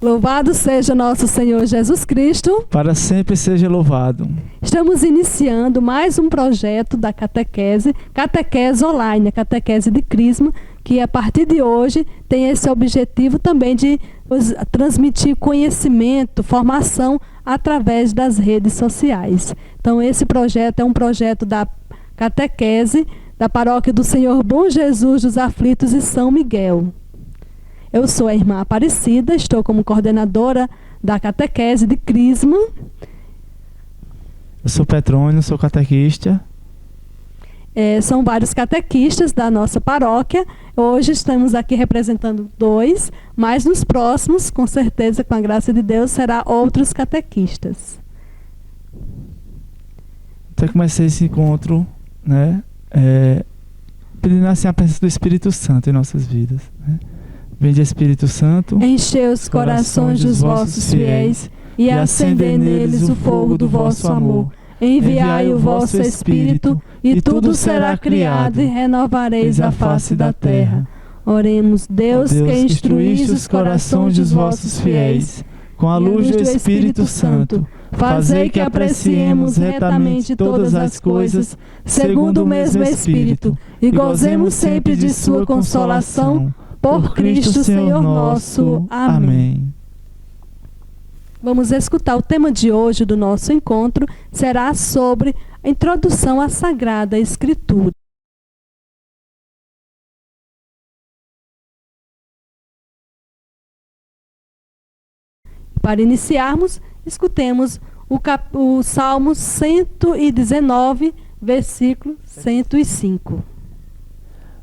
Louvado seja nosso Senhor Jesus Cristo. Para sempre seja louvado. Estamos iniciando mais um projeto da catequese online, a catequese de Crisma, que a partir de hoje tem esse objetivo também de transmitir conhecimento, formação através das redes sociais. Então esse projeto é um projeto da catequese da Paróquia do Senhor Bom Jesus dos Aflitos e São Miguel. Eu sou a irmã Aparecida, estou como coordenadora da catequese de Crisma. Eu sou Petrônio, sou catequista. São vários catequistas da nossa paróquia. Hoje estamos aqui representando 2, mas nos próximos, com certeza, com a graça de Deus, será outros catequistas. Então comecei esse encontro, né, pedindo assim a presença do Espírito Santo em nossas vidas, né? Vinde Espírito Santo, enchei os corações dos vossos fiéis e acendei neles o fogo do vosso amor. Enviai o vosso Espírito e tudo será criado e renovareis a face da terra. Oremos, Deus que instruís os corações dos vossos fiéis, com a luz do Espírito Santo, fazei que apreciemos retamente todas as coisas, segundo o mesmo Espírito, e gozemos sempre de sua consolação, por Cristo Senhor nosso. Amém. Vamos escutar o tema de hoje do nosso encontro, será sobre a introdução à Sagrada Escritura. Para iniciarmos, escutemos o Salmo 119, versículo 105.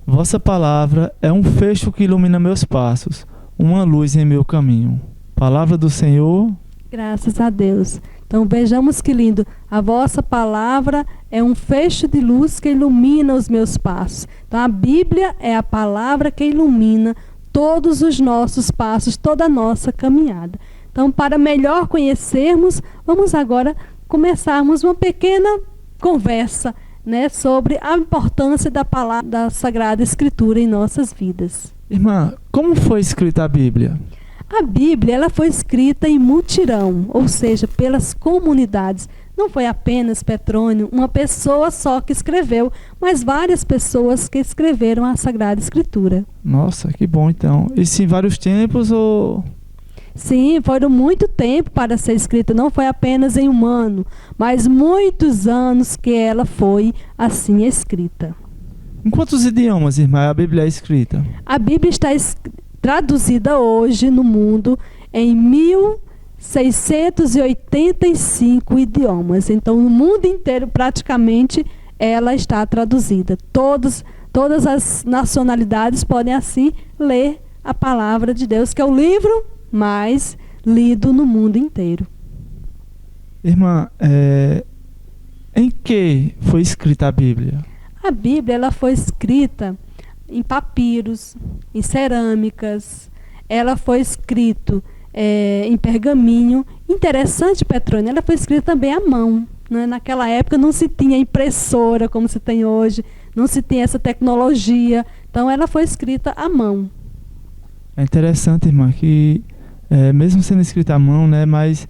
Vossa palavra é um fecho que ilumina meus passos, uma luz em meu caminho. Palavra do Senhor. Graças a Deus. Então vejamos que lindo. A vossa palavra é um fecho de luz que ilumina os meus passos. Então a Bíblia é a palavra que ilumina todos os nossos passos, toda a nossa caminhada. Então, para melhor conhecermos, vamos agora começarmos uma pequena conversa, né, sobre a importância da palavra da Sagrada Escritura em nossas vidas. Irmã, como foi escrita a Bíblia? A Bíblia ela foi escrita em mutirão, ou seja, pelas comunidades. Não foi apenas Petrônio, uma pessoa só que escreveu, mas várias pessoas que escreveram a Sagrada Escritura. Nossa, que bom então. Isso em vários tempos ou... Sim, foram muito tempo para ser escrita, não foi apenas em um ano, mas muitos anos que ela foi assim escrita. Em quantos idiomas, irmã, a Bíblia é escrita? A Bíblia está traduzida hoje no mundo em 1.685 idiomas. Então, no mundo inteiro, praticamente, ela está traduzida. Todas as nacionalidades podem assim ler a palavra de Deus, que é o livro mais lido no mundo inteiro. Irmã, em que foi escrita a Bíblia? A Bíblia ela foi escrita em papiros, em cerâmicas, ela foi escrita em pergaminho. Interessante, Petrônio, ela foi escrita também à mão, né? Naquela época não se tinha impressora como se tem hoje, não se tinha essa tecnologia, então ela foi escrita à mão. É interessante, irmã, que mesmo sendo escrita à mão, né, mas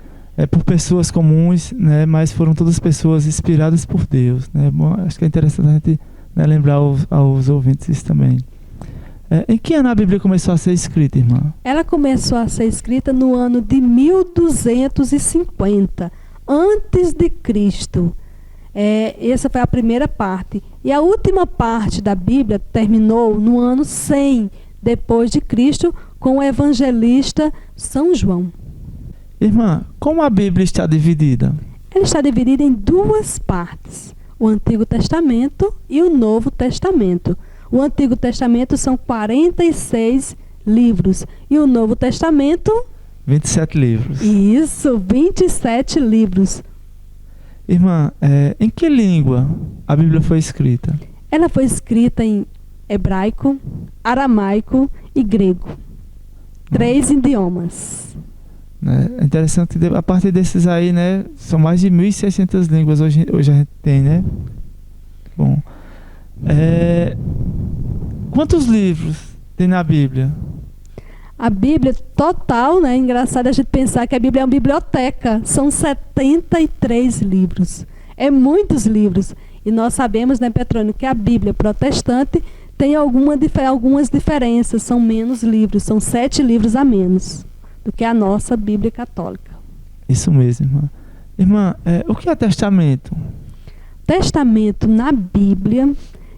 por pessoas comuns, né, mas foram todas pessoas inspiradas por Deus, né? Bom, acho que é interessante a gente, né, lembrar aos ouvintes isso também. Em que ano a Bíblia começou a ser escrita, irmã? Ela começou a ser escrita no ano de 1250, antes de Cristo. Essa foi a primeira parte. E a última parte da Bíblia terminou no ano 100 depois de Cristo, com o evangelista São João. Irmã, como a Bíblia está dividida? Ela está dividida em 2 partes, o Antigo Testamento e o Novo Testamento. O Antigo Testamento são 46 livros e o Novo Testamento... 27 livros. Isso, 27 livros. Irmã, em que língua a Bíblia foi escrita? Ela foi escrita em hebraico, aramaico e grego. 3 idiomas. É interessante que a partir desses aí, né, são mais de 1.600 línguas hoje a gente tem, né? Bom, quantos livros tem na Bíblia? A Bíblia total, né? Engraçado a gente pensar que a Bíblia é uma biblioteca. São 73 livros. É muitos livros. E nós sabemos, né, Petrônio, que a Bíblia protestante tem algumas diferenças. São menos livros. São 7 livros a menos do que a nossa Bíblia católica. Isso mesmo, irmã. Irmã, o que é testamento? Testamento na Bíblia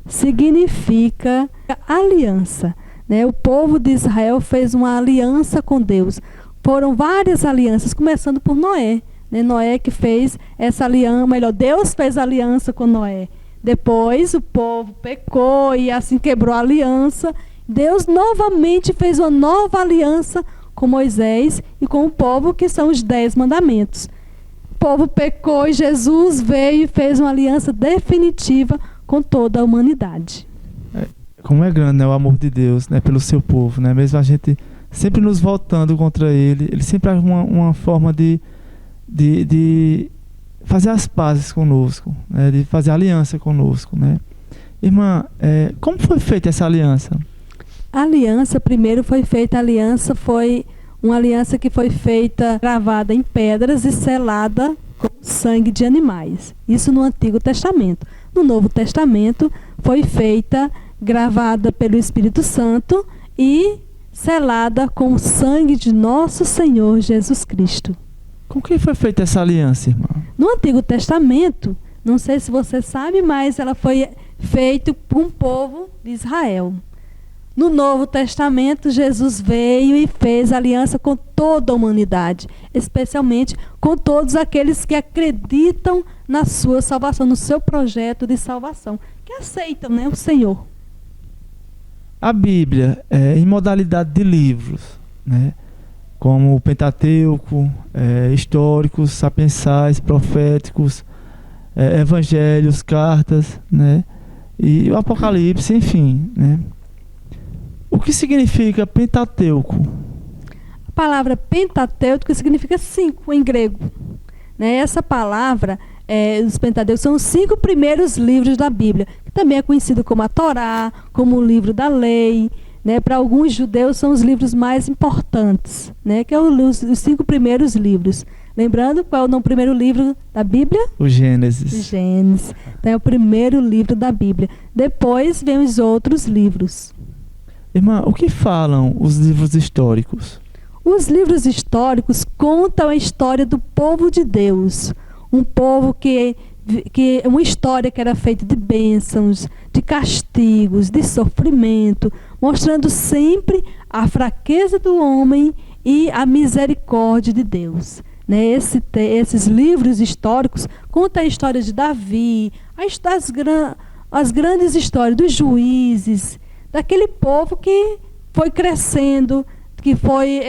significa aliança. Né? O povo de Israel fez uma aliança com Deus. Foram várias alianças, começando por Noé. Né? Noé que fez essa aliança, Deus fez aliança com Noé. Depois o povo pecou e assim quebrou a aliança. Deus novamente fez uma nova aliança com Moisés e com o povo, que são os 10 mandamentos. O povo pecou e Jesus veio e fez uma aliança definitiva com toda a humanidade. Como é grande, né, o amor de Deus, né, pelo seu povo, né? Mesmo a gente sempre nos voltando contra ele sempre há uma forma de fazer as pazes conosco, né, de fazer aliança conosco, né? Irmã, como foi feita essa aliança? A aliança, primeiro foi uma aliança que foi feita, gravada em pedras e selada com sangue de animais. Isso no Antigo Testamento. No Novo Testamento foi feita, gravada pelo Espírito Santo e selada com o sangue de nosso Senhor Jesus Cristo. Com quem foi feita essa aliança, irmã? No Antigo Testamento, não sei se você sabe, mas ela foi feita por um povo de Israel. No Novo Testamento, Jesus veio e fez aliança com toda a humanidade, especialmente com todos aqueles que acreditam na sua salvação, no seu projeto de salvação, que aceitam, né, o Senhor. A Bíblia, em modalidade de livros, né, como o Pentateuco, históricos, sapiensais, proféticos, evangelhos, cartas, né, e o Apocalipse, enfim, né. O que significa Pentateuco? A palavra Pentateuco significa 5 em grego. Né? Essa palavra, os Pentateucos, são os 5 primeiros livros da Bíblia, que também é conhecido como a Torá, como o livro da lei. Né? Para alguns judeus são os livros mais importantes, né? Que são os 5 primeiros livros. Lembrando, qual é o primeiro livro da Bíblia? O Gênesis. Gênesis. Então, é o primeiro livro da Bíblia. Depois vem os outros livros. Irmã, o que falam os livros históricos? Os livros históricos contam a história do povo de Deus. Um povo uma história que era feita de bênçãos, de castigos, de sofrimento, mostrando sempre a fraqueza do homem e a misericórdia de Deus. Né? Esses livros históricos contam a história de Davi, as grandes histórias dos juízes, daquele povo que foi crescendo, que foi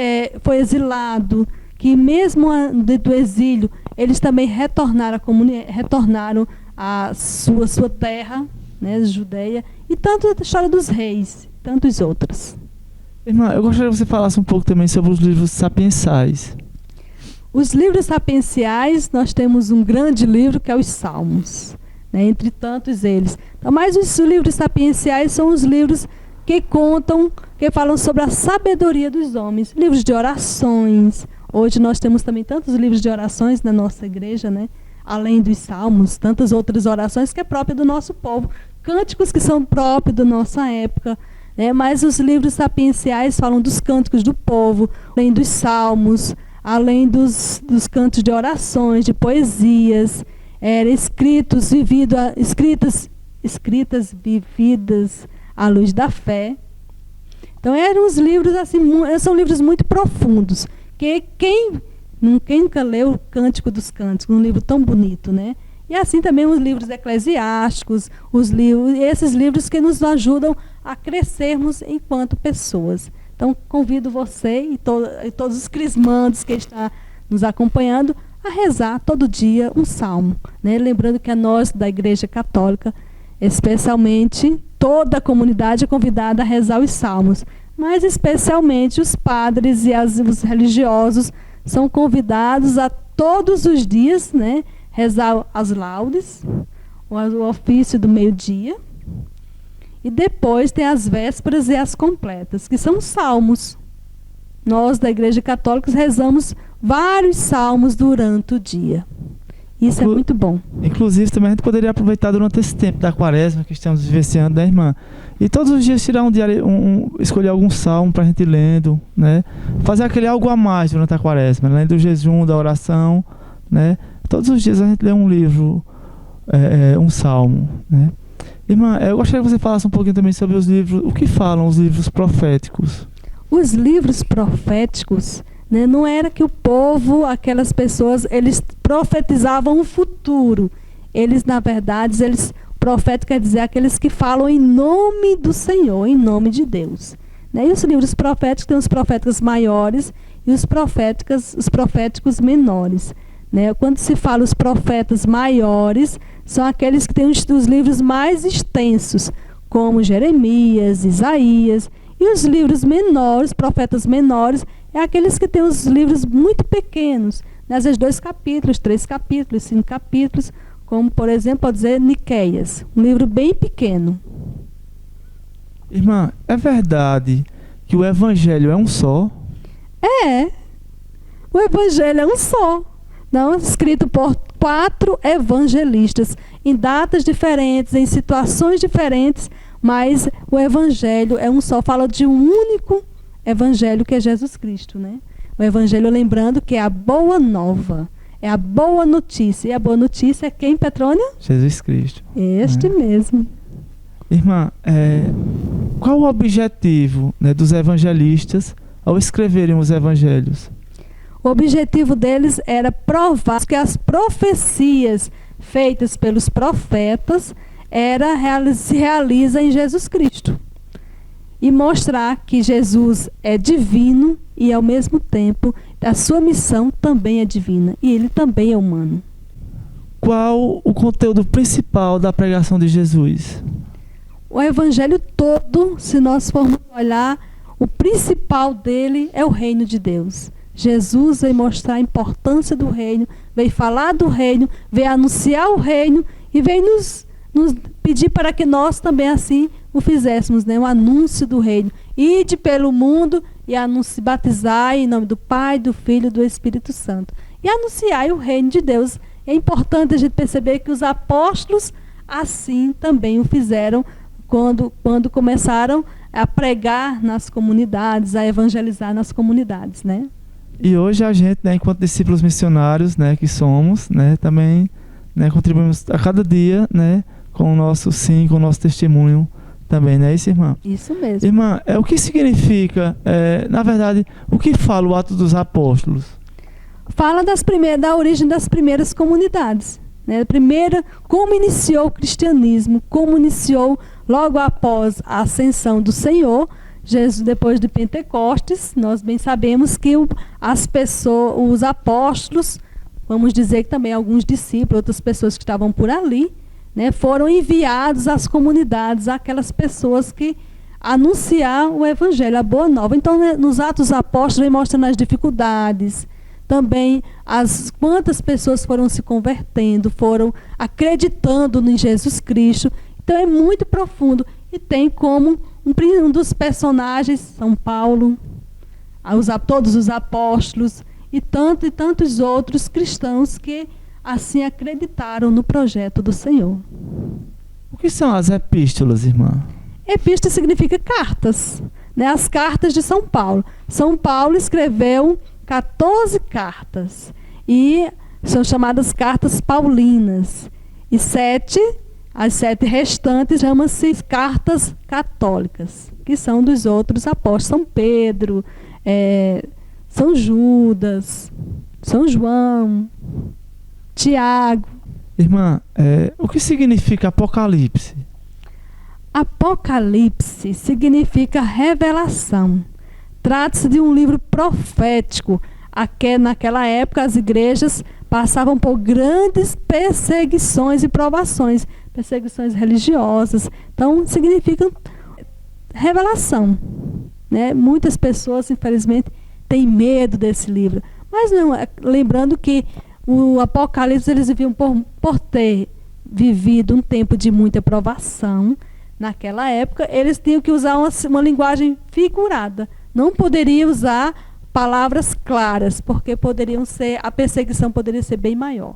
exilado, que mesmo do exílio, eles também retornaram à sua terra, né, Judeia, e tanto a história dos reis, tantos outros. Irmã, eu gostaria que você falasse um pouco também sobre os livros sapiensais. Os livros sapienciais, nós temos um grande livro que é os Salmos, né, entre tantos eles. Então, mas os livros sapienciais são os livros que falam sobre a sabedoria dos homens. Livros de orações. Hoje nós temos também tantos livros de orações na nossa igreja, né? Além dos Salmos, tantas outras orações que é própria do nosso povo. Cânticos que são próprios da nossa época. Né? Mas os livros sapienciais falam dos cânticos do povo, além dos Salmos, além dos cantos de orações, de poesias, escritas vividas à luz da fé. Então eram os livros assim, são livros muito profundos, que quem nunca leu o Cântico dos Cânticos, um livro tão bonito, né? E assim também os livros eclesiásticos, esses livros que nos ajudam a crescermos enquanto pessoas. Então convido você e todos os crismandos que estão nos acompanhando a rezar todo dia um salmo, né? Lembrando que nós da Igreja Católica, especialmente toda a comunidade é convidada a rezar os salmos, mas especialmente os padres e os religiosos são convidados a todos os dias, né, rezar as laudes, o ofício do meio-dia, e depois tem as vésperas e as completas, que são os salmos. nós da Igreja Católica rezamos vários salmos durante o dia. Isso é muito bom. Inclusive, também a gente poderia aproveitar durante esse tempo da quaresma que estamos vivenciando, né, irmã? E todos os dias tirar escolher algum salmo para a gente ir lendo, né? Fazer aquele algo a mais durante a quaresma, além do jejum, da oração, né? Todos os dias a gente lê um livro, um salmo, né? Irmã, eu gostaria que você falasse um pouquinho também sobre os livros, o que falam os livros proféticos. Os livros proféticos, né, não era que o povo, aquelas pessoas, eles profetizavam o futuro. Eles, na verdade, profeta quer dizer aqueles que falam em nome do Senhor, em nome de Deus. Né? E os livros proféticos tem os profetas maiores e os proféticos menores. Né? Quando se fala os profetas maiores, são aqueles que têm os livros mais extensos, como Jeremias, Isaías. E os livros menores, profetas menores, é aqueles que têm os livros muito pequenos, né? Às vezes 2 capítulos, 3 capítulos, 5 capítulos, como, por exemplo, pode dizer Miqueias, um livro bem pequeno. Irmã, é verdade que o Evangelho é um só? É, o Evangelho é um só. Não, escrito por 4 evangelistas, em datas diferentes, em situações diferentes, mas o Evangelho é um só. Fala de um único Evangelho que é Jesus Cristo, né? O Evangelho, lembrando que é a boa nova, é a boa notícia. E a boa notícia é quem, Petrônia? Jesus Cristo. Este mesmo. Irmã, qual o objetivo, né, dos evangelistas ao escreverem os evangelhos? O objetivo deles era provar que as profecias feitas pelos profetas se realizam em Jesus Cristo. E mostrar que Jesus é divino e, ao mesmo tempo, a sua missão também é divina. E ele também é humano. Qual o conteúdo principal da pregação de Jesus? O evangelho todo, se nós formos olhar, o principal dele é o reino de Deus. Jesus veio mostrar a importância do reino, veio falar do reino, veio anunciar o reino e veio nos pedir para que nós também assim o fizéssemos, né? O anúncio do reino. Ide pelo mundo e batizar em nome do Pai, do Filho e do Espírito Santo. E anunciar o reino de Deus. É importante a gente perceber que os apóstolos assim também o fizeram quando começaram a pregar nas comunidades, a evangelizar nas comunidades, né? E hoje a gente, né, enquanto discípulos missionários, né, que somos, né, também, né, contribuímos a cada dia, né, com o nosso testemunho também, não é isso, irmã? Isso mesmo. Irmã, o que significa, na verdade, o que fala o Atos dos Apóstolos? Fala da origem das primeiras comunidades, né? Como iniciou o cristianismo, como iniciou logo após a ascensão do Senhor. Jesus, depois de Pentecostes, nós bem sabemos que os apóstolos, vamos dizer que também alguns discípulos, outras pessoas que estavam por ali, né, foram enviados às comunidades, aquelas pessoas que anunciar o Evangelho, a Boa Nova. Então, né, nos Atos dos Apóstolos, vem mostrando as dificuldades, também quantas pessoas foram se convertendo, foram acreditando em Jesus Cristo. Então, é muito profundo. E tem como um dos personagens, São Paulo, todos os apóstolos e tantos outros cristãos que assim acreditaram no projeto do Senhor. O que são as epístolas, irmã? Epístola significa cartas, né? As cartas de São Paulo. São Paulo escreveu 14 cartas e são chamadas cartas paulinas. E as 7 restantes chamam-se cartas católicas, que são dos outros apóstolos. São Pedro, São Judas, São João, Tiago. Irmã, o que significa Apocalipse? Apocalipse significa revelação. Trata-se de um livro profético. Naquela época as igrejas passavam por grandes perseguições e provações, perseguições religiosas. Então, significa revelação, né? Muitas pessoas, infelizmente, têm medo desse livro. Mas não, lembrando que o Apocalipse, eles viviam por ter vivido um tempo de muita provação. Naquela época, eles tinham que usar uma linguagem figurada. Não poderia usar palavras claras, porque a perseguição poderia ser bem maior.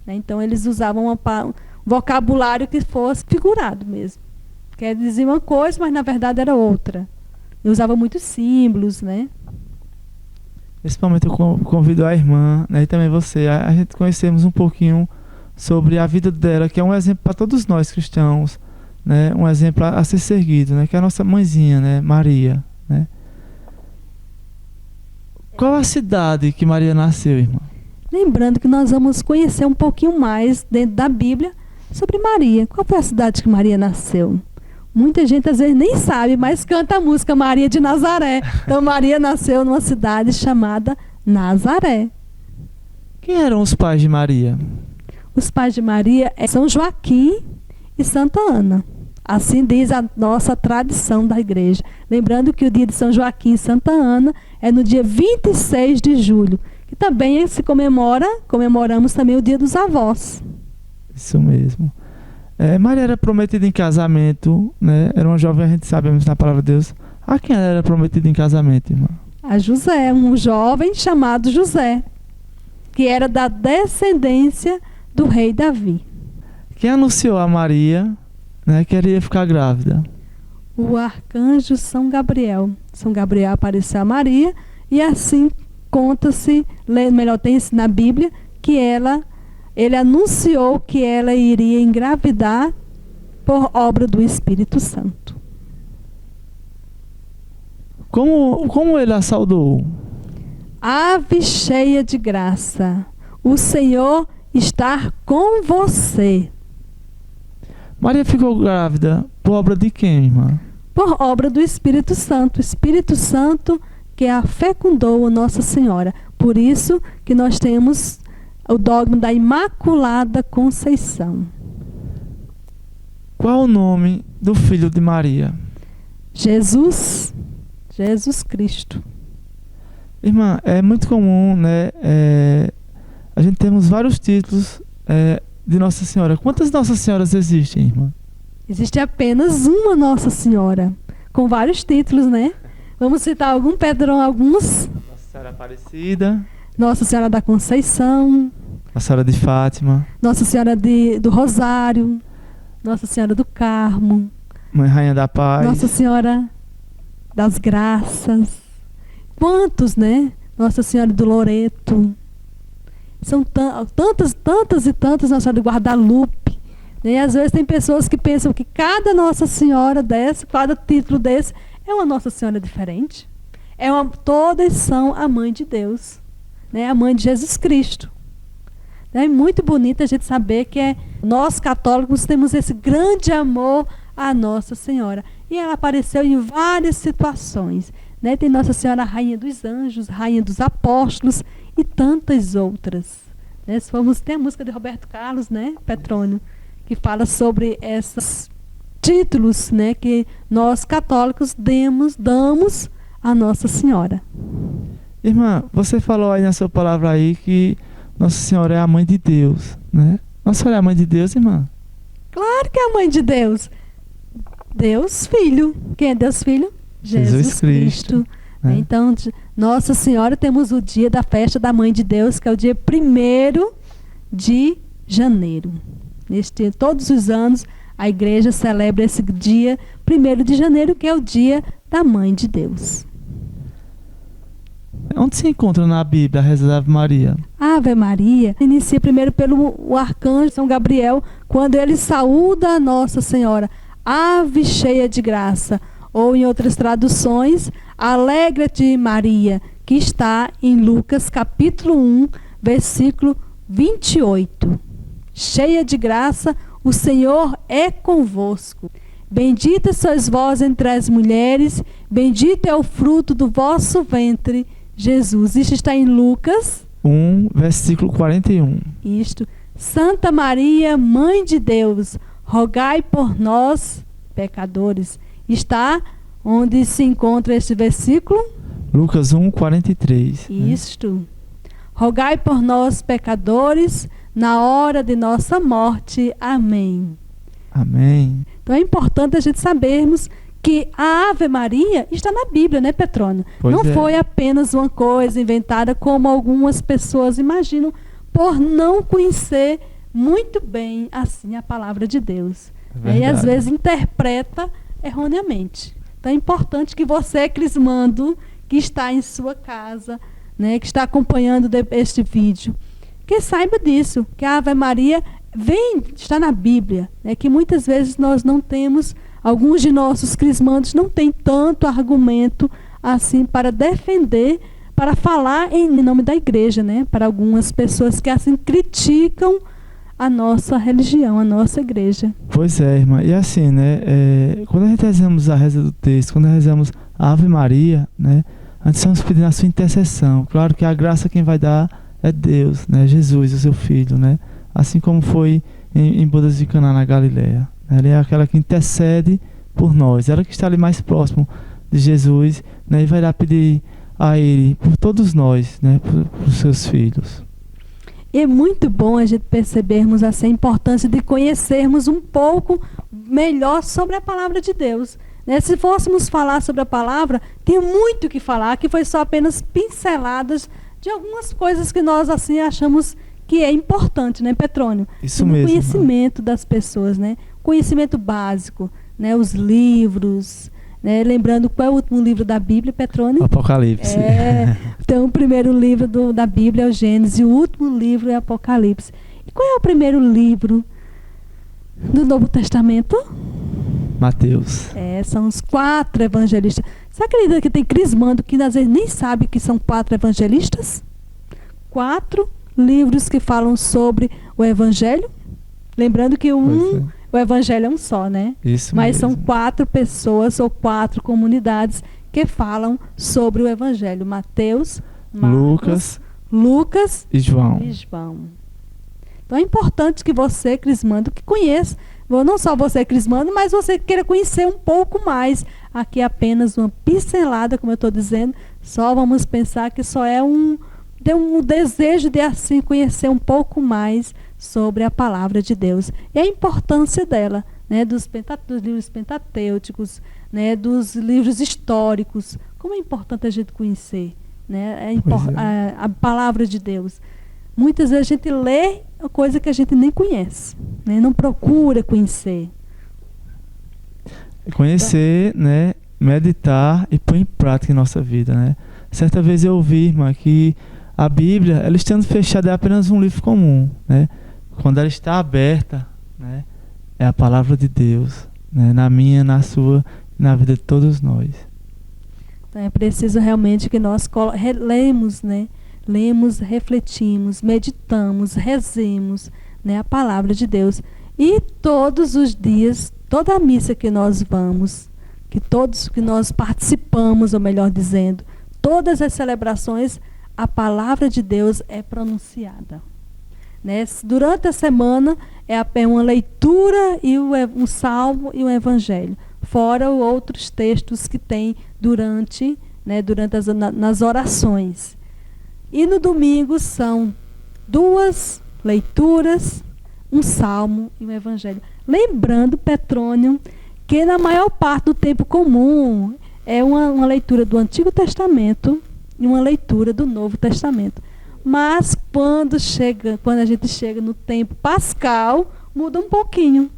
Né? Então eles usavam um vocabulário que fosse figurado mesmo. Quer dizer uma coisa, mas na verdade era outra. E usava muitos símbolos, né? Nesse momento eu convido a irmã, né, e também você, a gente conhecemos um pouquinho sobre a vida dela, que é um exemplo para todos nós cristãos, né, um exemplo a ser seguido, né, que é a nossa mãezinha, né, Maria, né. Qual a cidade que Maria nasceu, irmã? Lembrando que nós vamos conhecer um pouquinho mais dentro da Bíblia sobre Maria. Qual foi a cidade que Maria nasceu? Muita gente às vezes nem sabe, mas canta a música Maria de Nazaré. Então Maria nasceu numa cidade chamada Nazaré. Quem eram os pais de Maria? Os pais de Maria são Joaquim e Santa Ana. Assim diz a nossa tradição da igreja. Lembrando que o dia de São Joaquim e Santa Ana é no dia 26 de julho, que também se comemoramos também o dia dos avós. Isso mesmo. Maria era prometida em casamento, né? Era uma jovem, a gente sabe na palavra de Deus. A quem ela era prometida em casamento, irmã? A José, um jovem chamado José, que era da descendência do rei Davi. Quem anunciou a Maria, né, que ela ia ficar grávida? O arcanjo São Gabriel. São Gabriel apareceu a Maria e assim conta-se, melhor tem-se na Bíblia, que ele anunciou que ela iria engravidar por obra do Espírito Santo. Como ele a saudou? Ave cheia de graça, o Senhor está com você. Maria ficou grávida por obra de quem, irmã? Por obra do Espírito Santo. O Espírito Santo que a fecundou a Nossa Senhora. Por isso que nós temos o dogma da Imaculada Conceição. Qual o nome do filho de Maria? Jesus Cristo. Irmã, é muito comum, né? A gente temos vários títulos de Nossa Senhora. Quantas Nossas Senhoras existem, irmã? Existe apenas uma Nossa Senhora, com vários títulos, né? Vamos citar alguns. Nossa Senhora Aparecida. Nossa Senhora da Conceição. Nossa Senhora de Fátima. Nossa Senhora do Rosário. Nossa Senhora do Carmo. Mãe Rainha da Paz. Nossa Senhora das Graças. Quantos, né? Nossa Senhora do Loreto. São tantas e tantas Nossa Senhora do Guadalupe. E às vezes tem pessoas que pensam que cada Nossa Senhora desse, cada título desse, é uma Nossa Senhora diferente. Todas são a Mãe de Deus, né? A Mãe de Jesus Cristo. É muito bonito a gente saber que nós católicos temos esse grande amor à Nossa Senhora. E ela apareceu em várias situações. Né? Tem Nossa Senhora Rainha dos Anjos, Rainha dos Apóstolos e tantas outras. Né? Tem a música de Roberto Carlos, né, Petrônio, que fala sobre esses títulos, né, que nós católicos damos a Nossa Senhora. Irmã, você falou aí na sua palavra aí que Nossa Senhora é a Mãe de Deus, né? Nossa Senhora é a Mãe de Deus, irmã? Claro que é a Mãe de Deus. Deus Filho. Quem é Deus Filho? Jesus Cristo. Né? Então, Nossa Senhora, temos o dia da festa da Mãe de Deus, que é o dia 1º de janeiro. Todos os anos, a igreja celebra esse dia 1º de janeiro, que é o dia da Mãe de Deus. Onde se encontra na Bíblia a reza da Ave Maria? A Ave Maria inicia primeiro pelo arcanjo São Gabriel, quando ele saúda a Nossa Senhora, Ave cheia de graça, ou em outras traduções, Alegra-te Maria, que está em Lucas capítulo 1, versículo 28. Cheia de graça, o Senhor é convosco. Bendita sois vós entre as mulheres, bendito é o fruto do vosso ventre, Jesus. Isto está em Lucas 1, versículo 41. Isto. Santa Maria, Mãe de Deus, rogai por nós, pecadores. Está onde se encontra este versículo? Lucas 1, 43. Isto. Né? Rogai por nós, pecadores, na hora de nossa morte. Amém. Amém. Então é importante a gente sabermos que a Ave Maria está na Bíblia, né, Petrônio? Não foi apenas uma coisa inventada como algumas pessoas imaginam, por não conhecer muito bem assim a palavra de Deus. E às vezes interpreta erroneamente. Então é importante que você, crismando, que está em sua casa, né, que está acompanhando este vídeo, que saiba disso, que a Ave Maria está na Bíblia, né, que muitas vezes nós não temos, alguns de nossos crismandos não têm tanto argumento assim para defender, para falar em nome da igreja, né, para algumas pessoas que assim criticam a nossa religião, a nossa igreja. Pois é, irmã. E assim, né, quando a gente rezamos a reza do texto, quando rezamos a Ave Maria, né, a gente estamos pedindo a sua intercessão. Claro que a graça quem vai dar é Deus, né, Jesus, o seu Filho, né, assim como foi em Bodas de Caná, na Galileia. Ela é aquela que intercede por nós, ela que está ali mais próximo de Jesus, né, e vai lá pedir a Ele por todos nós, né, por seus filhos. E é muito bom a gente percebermos essa importância de conhecermos um pouco melhor sobre a palavra de Deus. Né? Se fôssemos falar sobre a palavra, tem muito o que falar, que foi só apenas pinceladas de algumas coisas que nós assim achamos que é importante, né, Petrônio? Isso mesmo. O conhecimento das pessoas, né? Conhecimento básico, né? Os livros, né? Lembrando qual é o último livro da Bíblia, Petrônio? Apocalipse. Então o primeiro livro da Bíblia é o Gênesis e o último livro é Apocalipse. E qual é o primeiro livro do Novo Testamento? Mateus. São os 4 evangelistas. Você acredita que tem crismando que às vezes nem sabe que são 4 evangelistas? 4 livros que falam sobre o evangelho. Lembrando que o evangelho é um só, né? Isso Mas mesmo. são 4 pessoas ou 4 comunidades que falam sobre o evangelho. Mateus, Marcos, Lucas e João. Então é importante que você, crismando, que conheça, não só você, crismando, mas você queira conhecer um pouco mais. Aqui é apenas uma pincelada, como eu estou dizendo, só vamos pensar que só é um desejo de assim conhecer um pouco mais sobre a palavra de Deus. E a importância dela, né, dos livros pentatêuticos, né, dos livros históricos. Como é importante a gente conhecer, né, a palavra de Deus. Muitas vezes a gente lê coisa que a gente nem conhece, né? Não procura conhecer. Conhecer, né? Meditar e pôr em prática em nossa vida, né? Certa vez eu ouvi, irmã, que a Bíblia, ela estando fechada, é apenas um livro comum, né? Quando ela está aberta, né? É a palavra de Deus, né? Na minha, na sua, na vida de todos nós. Então é preciso realmente que nós lemos, né? Lemos, refletimos, meditamos, rezemos, né, a palavra de Deus. E todos os dias, toda a missa que nós vamos, que nós participamos, ou melhor dizendo, todas as celebrações, a palavra de Deus é pronunciada. Né? Durante a semana é uma leitura, e um salmo e um evangelho. Fora outros textos que tem durante nas orações. E no domingo são 2 leituras, um salmo e um evangelho. Lembrando, Petrônio, que na maior parte do tempo comum é uma leitura do Antigo Testamento e uma leitura do Novo Testamento. Mas quando a gente chega no tempo pascal, muda um pouquinho.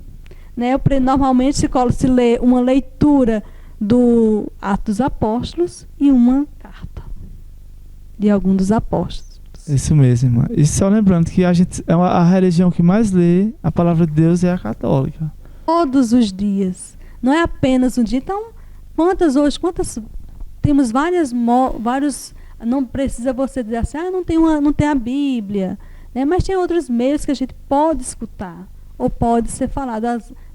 Né? Normalmente se lê uma leitura do Atos dos Apóstolos e uma carta de algum dos apóstolos. Isso mesmo, irmã. E só lembrando que a religião que mais lê a palavra de Deus é a católica. Todos os dias. Não é apenas um dia. Então, temos vários, não precisa você dizer assim, não tem a Bíblia. Né? Mas tem outros meios que a gente pode escutar. Ou pode ser falado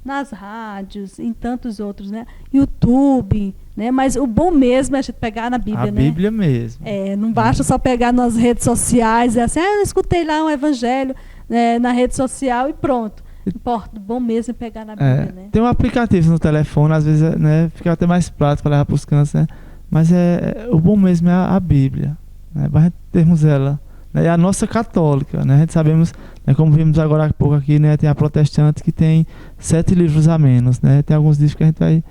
nas rádios, em tantos outros, né? YouTube, né? Mas o bom mesmo é a gente pegar na Bíblia, né? A Bíblia mesmo. Não basta só pegar nas redes sociais e assim, eu escutei lá um evangelho, né, na rede social e pronto. O bom mesmo é pegar na Bíblia, né? Tem um aplicativo no telefone, às vezes, né, fica até mais prático para levar para os cantos, né? Mas o bom mesmo é a Bíblia, né? Para termos ela. É a nossa católica, né? A gente sabemos, né, como vimos agora há pouco aqui, né, tem a protestante que tem 7 livros a menos, né? Tem alguns livros que a gente vai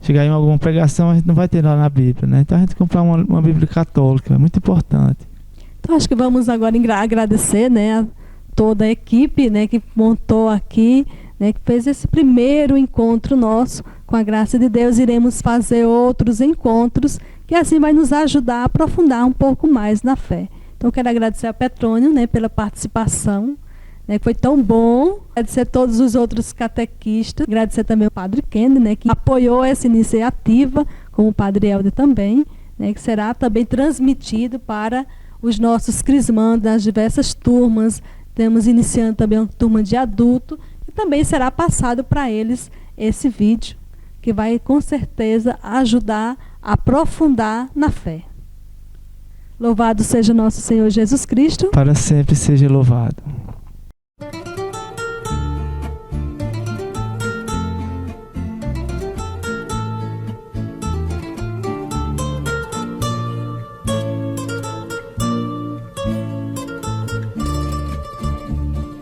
chegar em alguma pregação, a gente não vai ter lá na Bíblia, né? Então a gente comprar uma Bíblia católica, é muito importante. Então acho que vamos agora agradecer, né, a toda a equipe, né, que montou aqui, né, que fez esse primeiro encontro nosso. Com a graça de Deus, iremos fazer outros encontros, que assim vai nos ajudar a aprofundar um pouco mais na fé. Então eu quero agradecer a Petrônio, né, pela participação, né, que foi tão bom. Agradecer a todos os outros catequistas. Agradecer também ao Padre Kennedy, né, que apoiou essa iniciativa, como o Padre Helder também, né, que será também transmitido para os nossos crismandos das diversas turmas. Temos iniciando também uma turma de adulto, e também será passado para eles esse vídeo, que vai com certeza ajudar a aprofundar na fé. Louvado seja nosso Senhor Jesus Cristo. Para sempre seja louvado.